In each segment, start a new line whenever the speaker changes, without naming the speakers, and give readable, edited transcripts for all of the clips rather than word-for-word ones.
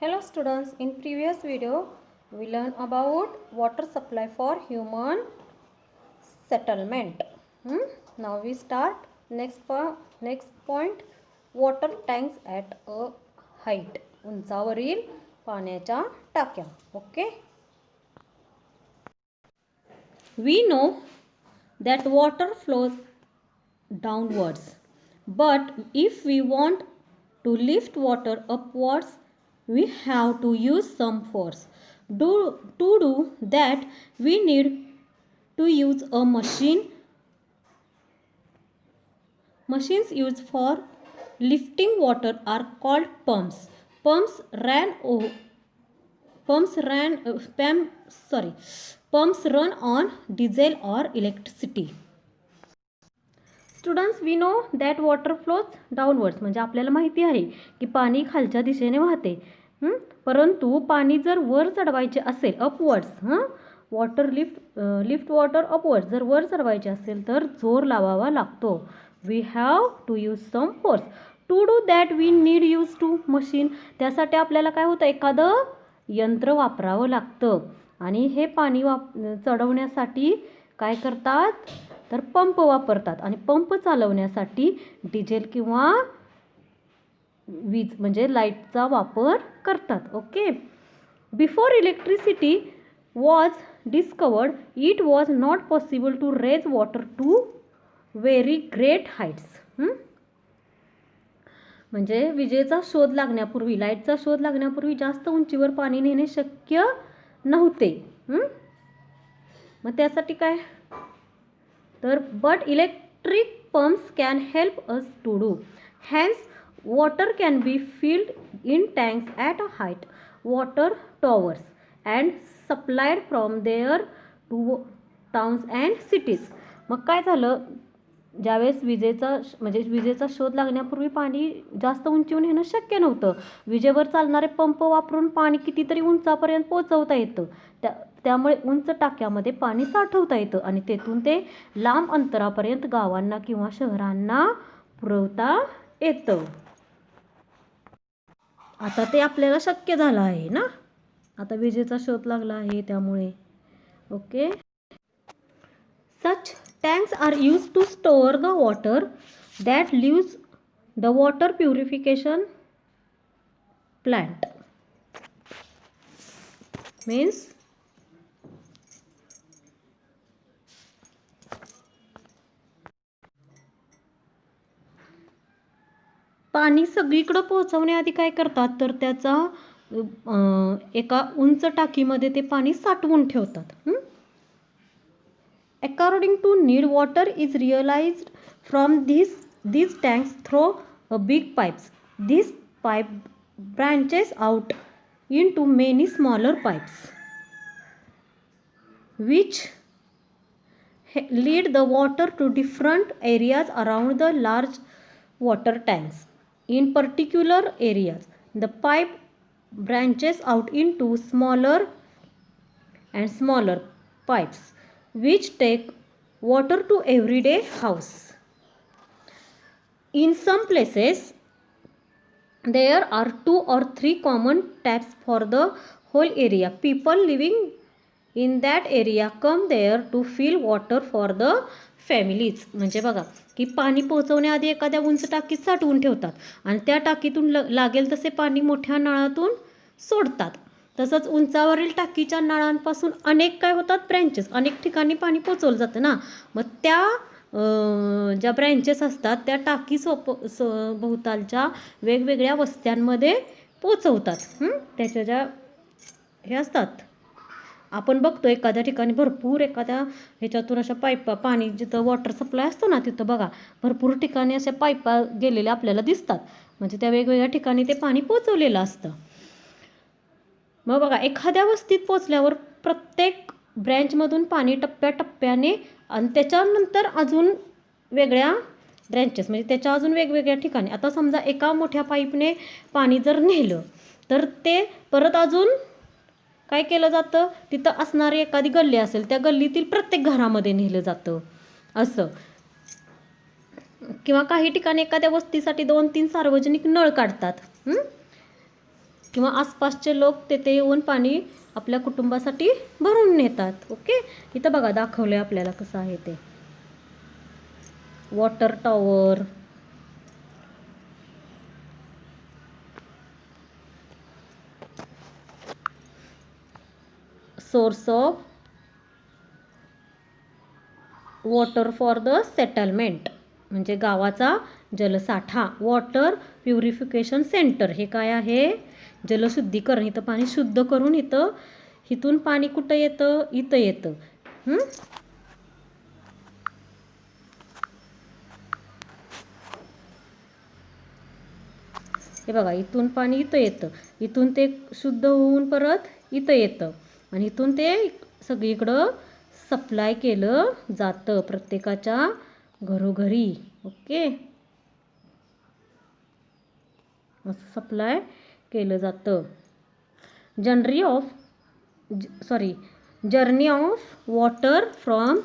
Hello students, in previous video we learned about water supply for human settlement. Now we start next point water tanks at a height. उंचावरील पाण्याच्या टाक्या. Okay. We know that water flows downwards, but if we want to lift water upwards, we have to use some force. To do that, we need to use a machine. Machines used for lifting water are called pumps. Pumps run on diesel or electricity. Students we know that water flows downwards म्हणजे आपल्याला माहिती आहे की पाणी खालच्या दिशेने वाहते. परंतु पाणी जर वर चढवायचे असेल अपवर्ड्स लिफ्ट वॉटर अपवर्ड्स जर वर चढवायचे असेल तर जोर लावावा लागतो. We have to use some force. To do that we need use to machine. त्यासाठी आपल्याला काय होतं एखादं यंत्र वापरावं लागतं आणि हे पाणी चढवण्यासाठी काय करतात तर पंप वापरतात आणि पंप चालवण्यासाठी डिझेल किंवा वीज म्हणजे लाईटचा वापर करतात. Okay. Before electricity was discovered it was not possible to raise water to very great heights. म्हणजे विजेचा शोध लागण्यापूर्वी लाईटचा शोध लागण्यापूर्वी जास्त उंचीवर पाणी नेणे शक्य नव्हते. मग त्यासाठी काय तर but electric pumps can help us to do. Hence, water can be filled in tanks at a height, water towers, and supplied from there to towns and cities. मग काय झालं ज्यावेळेस विजेचा शोध लागण्यापूर्वी पाणी जास्त उंचीवर नेणं शक्य नव्हतं. विजेवर चालणारे पंप वापरून पाणी कितीतरी उंचापर्यंत पोहोचवता येतं. त्यामुळे उंच टाक्यामध्ये पाणी साठवता येतं आणि तेथून ते लांब अंतरापर्यंत गावांना किंवा शहरांना पुरवता येतं. आता ते आपल्याला शक्य झालं आहे ना. आता विजेचा शोध लागला आहे त्यामुळे. Okay. Such tanks are used to store the water that leaves the water purification plant. Means पाणी सगळीकडे पोहोचवण्याआधी काय करतात तर त्याचा एका उंच टाकीमध्ये ते पाणी साठवून ठेवतात. According to need, water is realized from these tanks through big pipes. This pipe branches out into many smaller pipes, which lead the water to different areas around the large water tanks. In particular areas, the pipe branches out into smaller and smaller pipes, which take water to everyday house. In some places, there are 2 or 3 common taps for the whole area. People living in that area come there to fill water for the families. म्हणजे बघा की पाणी पोहोचवण्याआधी एखाद्या उंच टाकीत साठवून ठेवतात आणि त्या टाकीतून लागेल तसे पाणी मोठ्या नळातून सोडतात. तसंच उंचावरील टाकीच्या नळांपासून अनेक काय होतात ब्रँचेस अनेक ठिकाणी पाणी पोचवलं जातं ना. मग त्या ज्या ब्रँचेस असतात त्या टाकी भोवतालच्या वेगवेगळ्या वस्त्यांमध्ये पोचवतात. त्याच्या ज्या हे असतात आपण बघतो एखाद्या ठिकाणी भरपूर एखाद्या ह्याच्यातून अशा पाईपा पाणी जिथं वॉटर सप्लाय असतो ना तिथं बघा भरपूर ठिकाणी अशा पाईपा गेलेल्या आपल्याला दिसतात. म्हणजे त्या वेगवेगळ्या ठिकाणी ते पाणी पोचवलेलं असतं. मग बघा एखाद्या वस्तीत पोचल्यावर प्रत्येक ब्रँचमधून पाणी टप्प्याटप्प्याने आणि त्याच्यानंतर अजून वेगळ्या ब्रँचेस म्हणजे त्याच्या अजून वेगवेगळ्या ठिकाणी. आता समजा एका मोठ्या पाईपने पाणी जर नेलं तर ते परत अजून काय केलं जातं तिथं असणारी एखादी गल्ली असेल त्या गल्लीतील प्रत्येक घरामध्ये नेलं जातं असं. किंवा काही ठिकाणी एखाद्या वस्तीसाठी 2-3 सार्वजनिक नळ काढतात. किंवा आसपासचे लोक तेथे येऊन पाणी आपल्या कुटुंबासाठी भरून नेतात. ओके, इथं बघा दाखवलं आहे आपल्याला कसं आहे ते. Water tower, source of water for the settlement म्हणजे गावाचा जलसाठा. वॉटर प्युरिफिकेशन सेंटर हे काय आहे? जलशुद्धीकरण. इथं पाणी शुद्ध करून इथून पाणी कुठं येतं? इथं येतं. हे बघा, इथून पाणी इथं येतं, इथून ते शुद्ध होऊन परत इथं येतं आणि इथून ते सगळीकडं सप्लाय केलं जातं प्रत्येकाच्या घरोघरी. ओके, असं सप्लाय केलं जातं. Journey of water from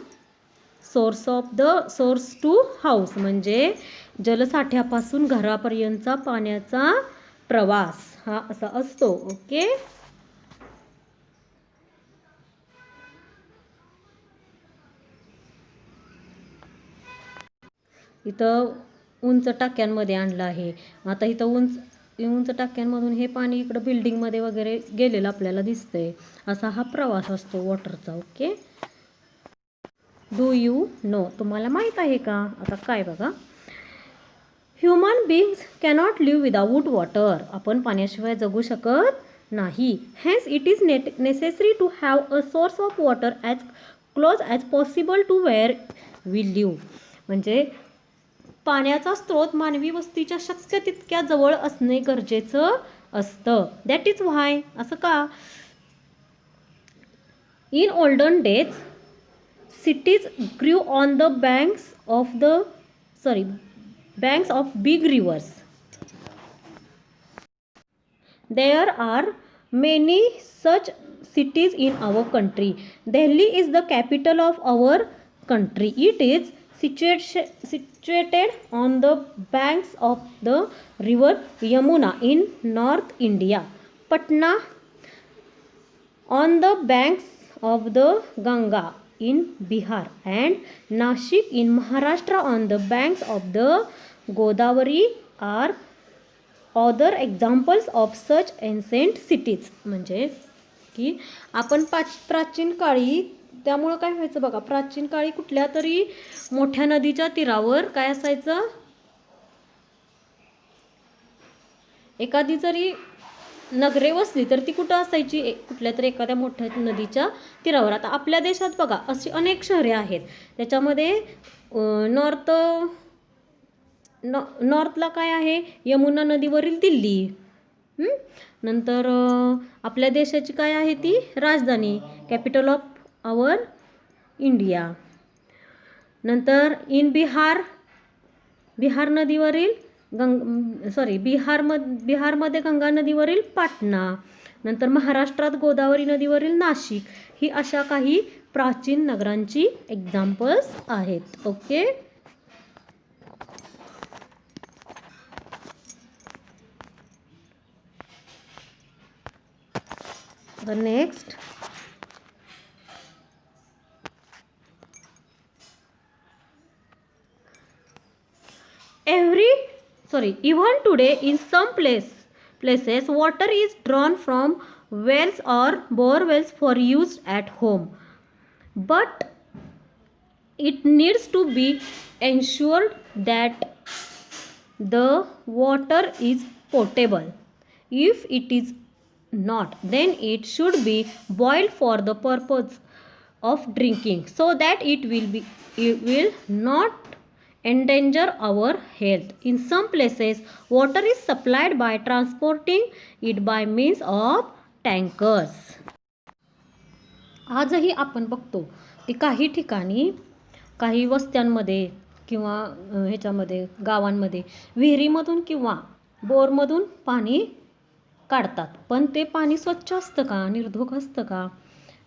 source to house म्हणजे जलसाठ्यापासून घरापर्यंतचा पाण्याचा प्रवास हा असा असतो. ओके, इथं उंच टाक्यांमध्ये आणलं आहे. आता इथं उंच टाक्यांमधून हे पाणी इकडं बिल्डिंगमध्ये वगैरे गेलेलं आपल्याला दिसतंय. असा हा प्रवास असतो वॉटरचा. ओके, डू यू नो, तुम्हाला माहीत आहे का? आता काय बघा, human beings cannot live without water. आपण पाण्याशिवाय जगू शकत नाही. Hence it is necessary to have a source of water as close as possible to where we live. म्हणजे पाण्याचा स्रोत मानवी वस्तीच्या शक्य तितक्या जवळ असणे गरजेचं असतं. दॅट इज व्हाय. असं का? In olden days cities grew on the banks of big rivers. There are many such cities in our country. Delhi is the capital of our country. It is situated on the banks of the river Yamuna in North India. Patna on the banks of the Ganga in Bihar and Nashik in Maharashtra on the banks of the Godavari are other examples of such ancient cities. म्हणजे की आपण प्राचीन काळी, त्यामुळं काय व्हायचं बघा, प्राचीन काळी कुठल्या तरी मोठ्या नदीच्या तीरावर काय असायचं, एखादी जरी नगरे वसली तर ती कुठं असायची? कुठल्या तरी एखाद्या मोठ्या नदीच्या तीरावर. आता आपल्या देशात बघा अशी अनेक शहरे आहेत. त्याच्यामध्ये नॉर्थला काय आहे? यमुना नदीवरील दिल्ली. नंतर आपल्या देशाची काय आहे ती राजधानी, कॅपिटल ऑफ आवर इंडिया. नंतर बिहार नदीवरील बिहारमध्ये गंगा नदीवरील पाटणा. नंतर महाराष्ट्रात गोदावरी नदीवरील नाशिक. ही अशा काही प्राचीन नगरांची एक्झाम्पल्स आहेत. Okay, the next even today in some places water is drawn from wells or bore wells for use at home, but it needs to be ensured that the water is potable. If it is not, then it should be boiled for the purpose of drinking so that it will not endanger our health. In some places water is supplied by transporting it by means of tankers. आजही आपण बघतो की काही ठिकाणी, काही वस्त्यांमध्ये किंवा ह्याच्यामध्ये गावांमध्ये विहिरीमधून किंवा बोरमधून पाणी काढतात. पण ते पाणी स्वच्छ असतं का? निर्धोक असतं का?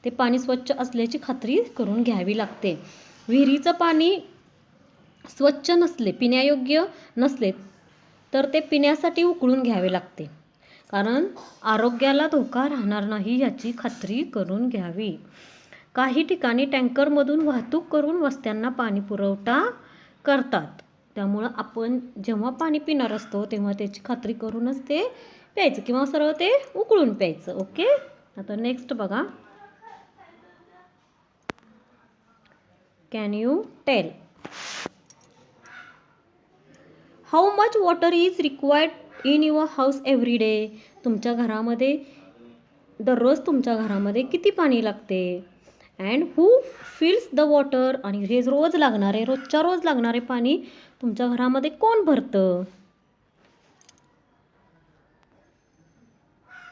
ते पाणी स्वच्छ असल्याची खात्री करून घ्यावी लागते. विहिरीचं पाणी स्वच्छ नसले, पिण्यायोग्य नसले तर ते पिण्यासाठी उकळून घ्यावे लागते. कारण आरोग्याला धोका राहणार नाही याची खात्री करून घ्यावी. काही ठिकाणी टँकरमधून वाहतूक करून वस्त्यांना पाणी पुरवठा करतात. त्यामुळं आपण जेव्हा पाणी पिणार असतो तेव्हा त्याची खात्री करूनच ते प्यायचं किंवा सरळ ते उकळून प्यायचं. ओके, आता नेक्स्ट बघा. Can you tell how much water is required in your house every day? तुमच्या घरामध्ये दररोज तुमच्या घरामध्ये किती पाणी लागते? And who fills the water? आणि हे रोज लागणारे, रोजच्या रोज लागणारे पाणी तुमच्या घरामध्ये कोण भरतं?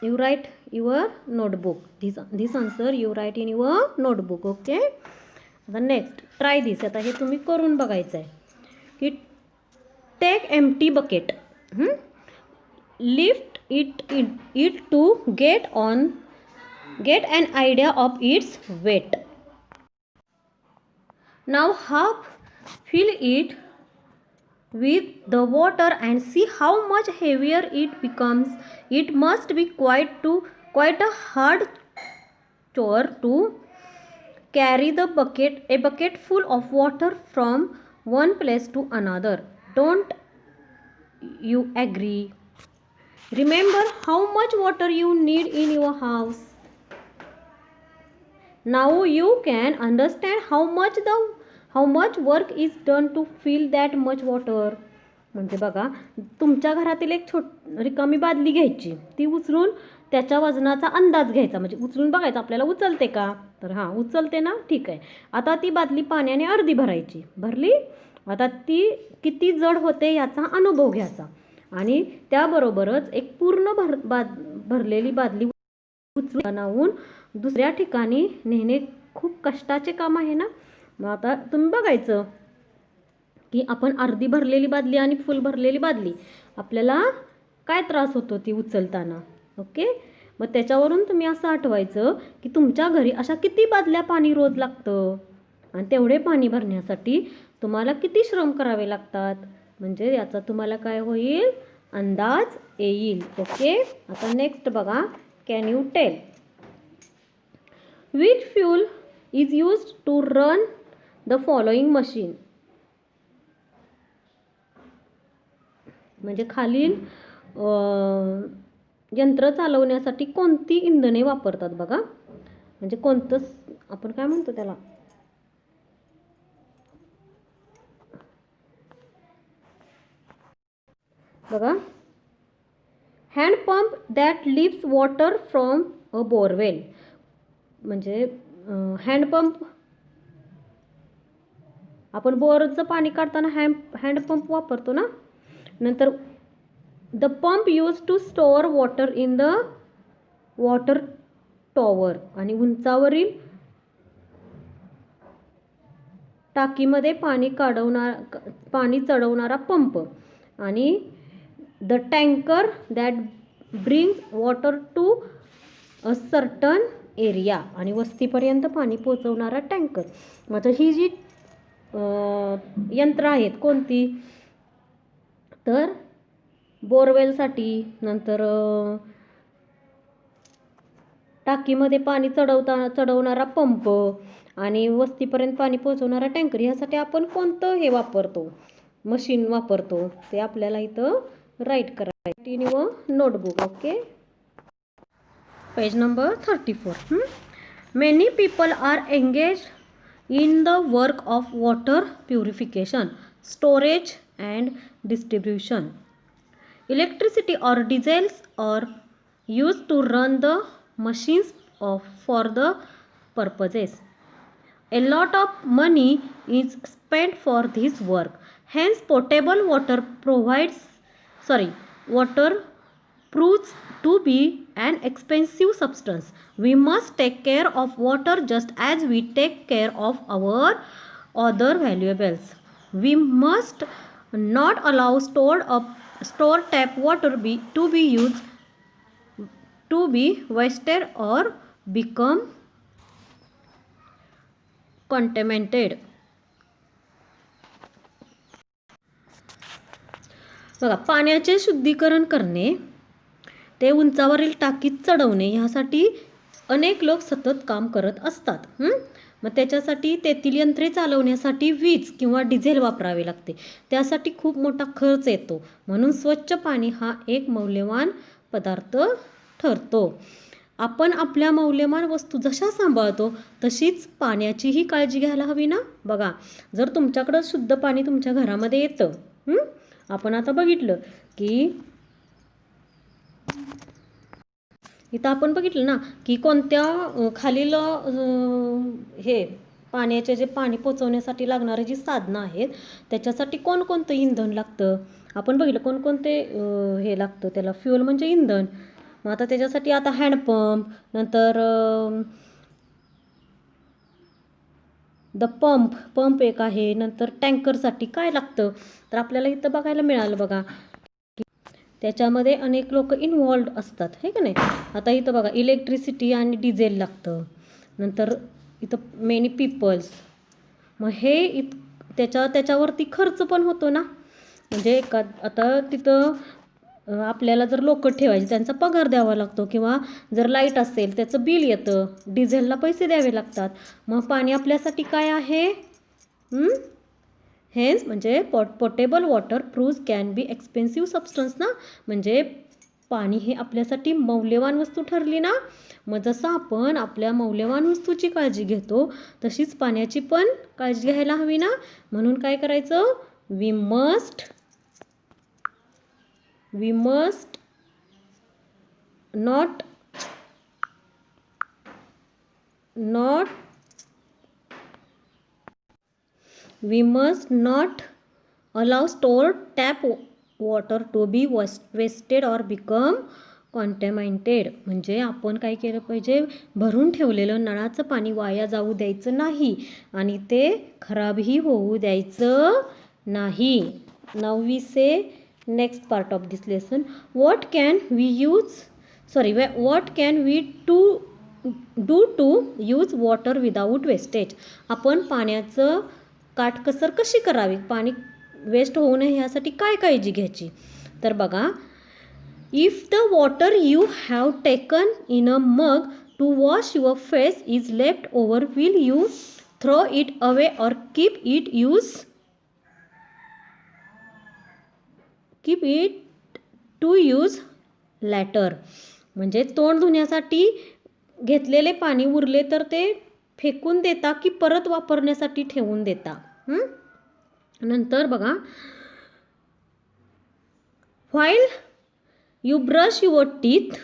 You write your notebook. This answer you write in your notebook. Okay, आता नेक्स्ट ट्राय दिस. आता हे तुम्ही करून बघायचं आहे की take empty bucket, lift it to get an idea of its weight. Now half fill it with the water and see how much heavier it becomes. It must be quite a hard chore to carry a bucket full of water from one place to another. Don't you agree? Remember how much water you need in your house. Now you can understand how much work is done to fill that much water. म्हणजे बघा, तुमच्या घरातील एक रिकामी बादली घ्यायची, ती उचलून त्याच्या वजनाचा अंदाज घ्यायचा. म्हणजे उचलून बघायचं आपल्याला उचलते का, तर हां उचलते ना, ठीक आहे. आता ती बादली पाण्याने अर्धी भरायची, भरली. आता ती किती जड होते याचा अनुभव घ्यायचा आणि त्याबरोबरच एक पूर्ण भरलेली बादली उचलून दुसऱ्या ठिकाणी नेणे खूप कष्टाचे काम आहे ना. मग आता तुम्ही बघायचं की आपण अर्धी भरलेली बादली आणि फुल भरलेली बादली आपल्याला काय त्रास होतो ती उचलताना. ओके, मग त्याच्यावरून तुम्ही असं आठवायचं की तुमच्या घरी अशा किती बादल्या पाणी रोज लागतं आणि तेवढे पाणी भरण्यासाठी तुम्हाला किती श्रम करावे लागतात. म्हणजे याचा तुम्हाला काय होईल, अंदाज येईल. ओके, आता नेक्स्ट बघा. Can you tell which fuel is used to run the following machine? म्हणजे खालील यंत्र चालवण्यासाठी कोणती इंधने वापरतात बघा. म्हणजे कोणतं आपण काय म्हणतो त्याला, बघा. Hand pump that lifts water from a borewell. म्हणजे हँडपंप, आपण बोरचं पाणी काढताना हँडपंप वापरतो ना. नंतर the pump use to store water in the water tower. आणि उंचावरील टाकीमध्ये पाणी चढवणारा पंप. आणि the tanker that brings water to a certain area. आणि वस्तीपर्यंत पाणी पोचवणारा टँकर. म्हणजे ही जी यंत्र आहेत कोणती, तर बोरवेलसाठी, नंतर टाकीमध्ये पाणी चढवणारा पंप आणि वस्तीपर्यंत पाणी पोचवणारा टँकर, ह्यासाठी आपण कोणतं हे वापरतो, मशीन वापरतो, ते आपल्याला इथं राईट करायचं in your notebook. Okay, page number 34. Many people are engaged in the work of water purification, storage and distribution. Electricity or diesels are used to run the machines for the purposes. A lot of money is spent for this work. Hence, potable water proves to be an expensive substance. We must take care of water just as we take care of our other valuables. We must not allow stored tap water to be wasted or become contaminated. बघा, पाण्याचे शुद्धीकरण करणे ते उंचावरील टाकीत चढवणे ह्यासाठी अनेक लोक सतत काम करत असतात. मग त्याच्यासाठी तेथील यंत्रे चालवण्यासाठी वीज किंवा डिझेल वापरावे लागते. त्यासाठी खूप मोठा खर्च येतो. म्हणून स्वच्छ पाणी हा एक मौल्यवान पदार्थ ठरतो. आपण आपल्या मौल्यवान वस्तू जशा सांभाळतो तशीच पाण्याचीही काळजी घ्यायला हवी ना. बघा, जर तुमच्याकडं शुद्ध पाणी तुमच्या घरामध्ये येतं, आपण आता बघितलं की इथं आपण बघितलं ना की कोणत्या खालील हे पाण्याचे जे पाणी पोचवण्यासाठी लागणारे जी साधनं आहेत त्याच्यासाठी कोणकोणतं इंधन लागतं. आपण बघितलं कोणकोणते हे लागतं त्याला, फ्युअल म्हणजे इंधन. मग आता त्याच्यासाठी आता हँडपंप, नंतर द पंप एक आहे. नंतर टँकरसाठी काय लागतं तर आपल्याला इथं बघायला मिळालं बघा, त्याच्यामध्ये अनेक लोक इन्व्हॉल्ड असतात, हे का नाही. आता इथं बघा इलेक्ट्रिसिटी आणि डिझेल लागतं. नंतर इथं मेनी पीपल्स, मग हे त्याच्यावरती खर्च पण होतो ना. म्हणजे आता तिथं आपल्याला जर लोक ठेवायचे त्यांचा पगार द्यावा लागतो, किंवा जर लाईट असेल त्याचं बिल येतं, डिझेलला पैसे द्यावे लागतात. मग पाणी आपल्यासाठी काय आहे. हेच म्हणजे potable water proves can be expensive substance ना. म्हणजे पाणी हे आपल्यासाठी मौल्यवान वस्तू ठरली ना. मग जसं आपण आपल्या मौल्यवान वस्तूची काळजी घेतो तशीच पाण्याची पण काळजी घ्यायला हवी ना. म्हणून काय करायचं, we must not allow stored tap water to be wasted or become contaminated. म्हणजे आपण काय केलं पाहिजे, भरून ठेवलेलं नळाचं पाणी वाया जाऊ द्यायचं नाही आणि ते खराबही होऊ द्यायचं नाही. Now we say next part of this lesson, what can we do to use water without wastage. आपण पाण्याचं काटकसर कशी करावी, पाणी वेस्ट होऊ नये यासाठी काय काळजी घ्यायची. तर बघा, if the water you have taken in a mug to wash your face is left over, will you throw it away or keep it to use later. म्हणजे तोंड धुण्यासाठी घेतलेले पाणी उरले तर ते फेकून देता की परत वापरण्यासाठी ठेवून देता. नंतर बघा, while you brush your teeth,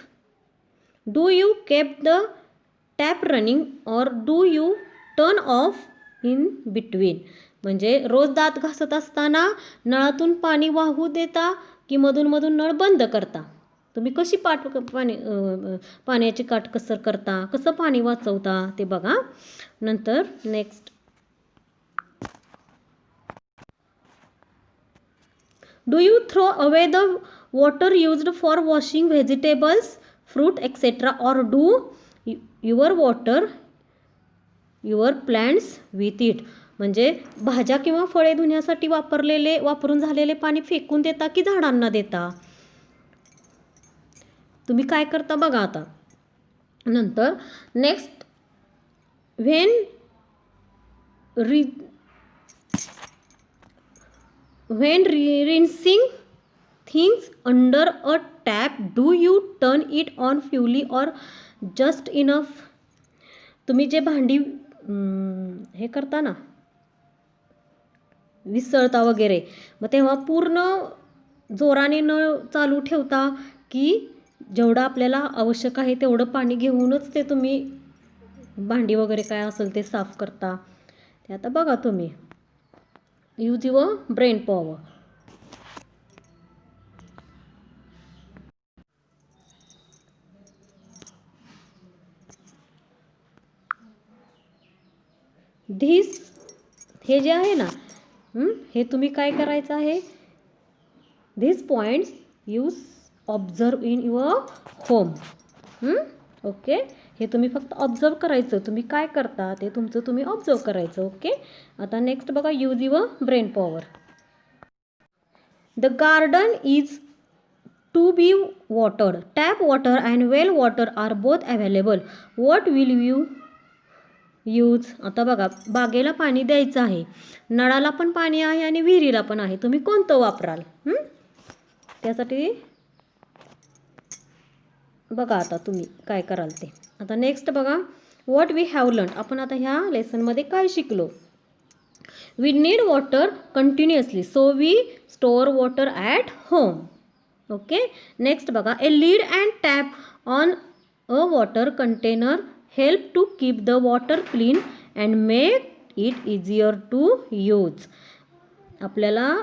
do you keep the tap running or do you turn off in between. म्हणजे रोज दात घासत असताना नळातून पाणी वाहू देता की मधून नळ बंद करता. तुम्ही कशी पाण्याची काटकसर करता, कसं पाणी वाचवता ते बघा. नंतर next, do you throw away the water used for washing vegetables, fruit etcetera, और do your water your plants with it. म्हणजे भाज्या किंवा फळे धुण्यासाठी वापरून झालेले पाणी फेकून देता की झाडांना देता. तुम्ही काय करता बघा आता. नंतर next, when rinsing things under a tap, do you turn it on fully or just enough. तुम्ही जे भांडी हे करता ना, विसळता वगैरे, मग तेव्हा पूर्ण जोराने नळ चालू ठेवता की जेवढं आपल्याला आवश्यक आहे तेवढं पाणी घेऊनच ते तुम्ही भांडी वगैरे काय असेल ते साफ करता. ते आता बघा तुम्ही. Use your brain power. हे जे आहे ना, हे तुम्ही काय करायचं आहे, this points use observe in your home. Okay, हे तुम्ही फक्त ऑब्झर्व करायचं, तुम्ही काय करता ते तुमचं तुम्ही ऑब्झर्व करायचं. ओके, आता नेक्स्ट बघा, use your brain power. The garden is to be watered. Tap water and well water are both available. What will you use? आता बघा, बागेला पाणी द्यायचं आहे, नळाला पण पाणी आहे आणि विहिरीला पण आहे, तुम्ही कोणतं वापराल? त्यासाठी बघा आता तुम्ही काय कराल ते. आता नेक्स्ट बघा, व्हॉट वी हॅव लर्न. आपण आता ह्या लेसनमध्ये काय शिकलो? We need water continuously, so we store water at home. Okay. Next बघा, a lid and tap on a water container help to keep the water clean and make it easier to use. आपल्याला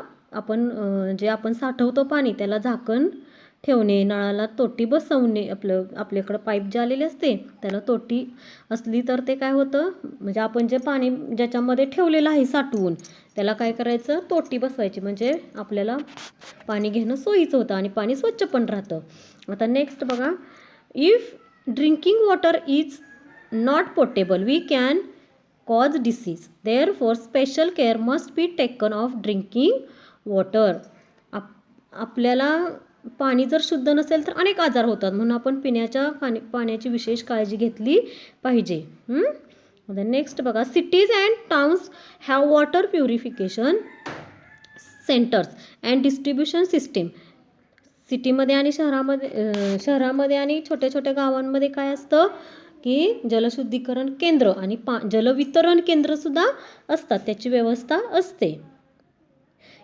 जे आपण साठवतो पाणी, त्याला झाकण ठेवणे, नळाला तोटी बसवणे, आपल्याकडं पाईप जे आलेले असते त्याला तोटी असली तर ते काय होतं, म्हणजे आपण जे पाणी ज्याच्यामध्ये ठेवलेलं आहे साठवून, त्याला काय करायचं, तोटी बसवायची, म्हणजे आपल्याला पाणी घेणं सोयीचं होतं आणि पाणी स्वच्छ पण राहतं. आता नेक्स्ट बघा, if drinking water is not potable we can cause disease. Therefore special care must be taken of drinking water. आपल्याला पाणी जर शुद्ध नसेल तर अनेक आजार होतात, म्हणून आपण पाण्याची विशेष काळजी घेतली पाहिजे. नेक्स्ट बघा, cities and towns have water purification centres and distribution system. सिटीमध्ये आणि शहरामध्ये आणि छोट्या छोट्या गावांमध्ये काय असतं की जलशुद्धीकरण केंद्र आणि जलवितरण केंद्रसुद्धा असतात, त्याची व्यवस्था असते.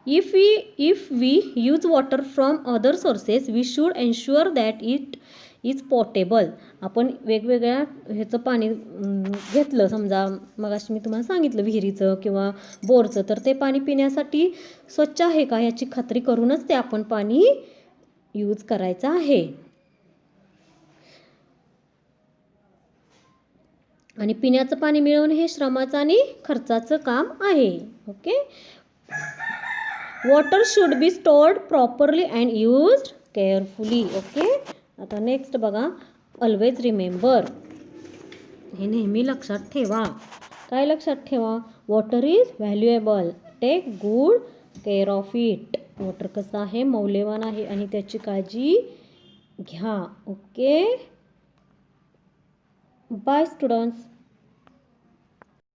If we use water from other sources we should ensure that it is potable. आपण वेगवेगळ्या ह्याचं पाणी घेतलं, समजा मगाशी मी तुम्हाला सांगितलं विहिरीचं किंवा बोरचं, तर ते पाणी पिण्यासाठी स्वच्छ आहे का याची खात्री करूनच ते आपण पाणी यूज करायचं आहे. आणि पिण्याचं पाणी मिळवणे हे श्रमाचं आणि खर्चाचं काम आहे. Okay. Water should be stored properly and used carefully. Okay. आता नेक्स्ट बघा, ऑलवेज रिमेंबर. हे नेहमी लक्षात ठेवा. काय लक्षात ठेवा? Water is valuable, take good care of it. Water कसं आहे, मौल्यवान आहे आणि त्याची काळजी घ्या. ओके. Bye students.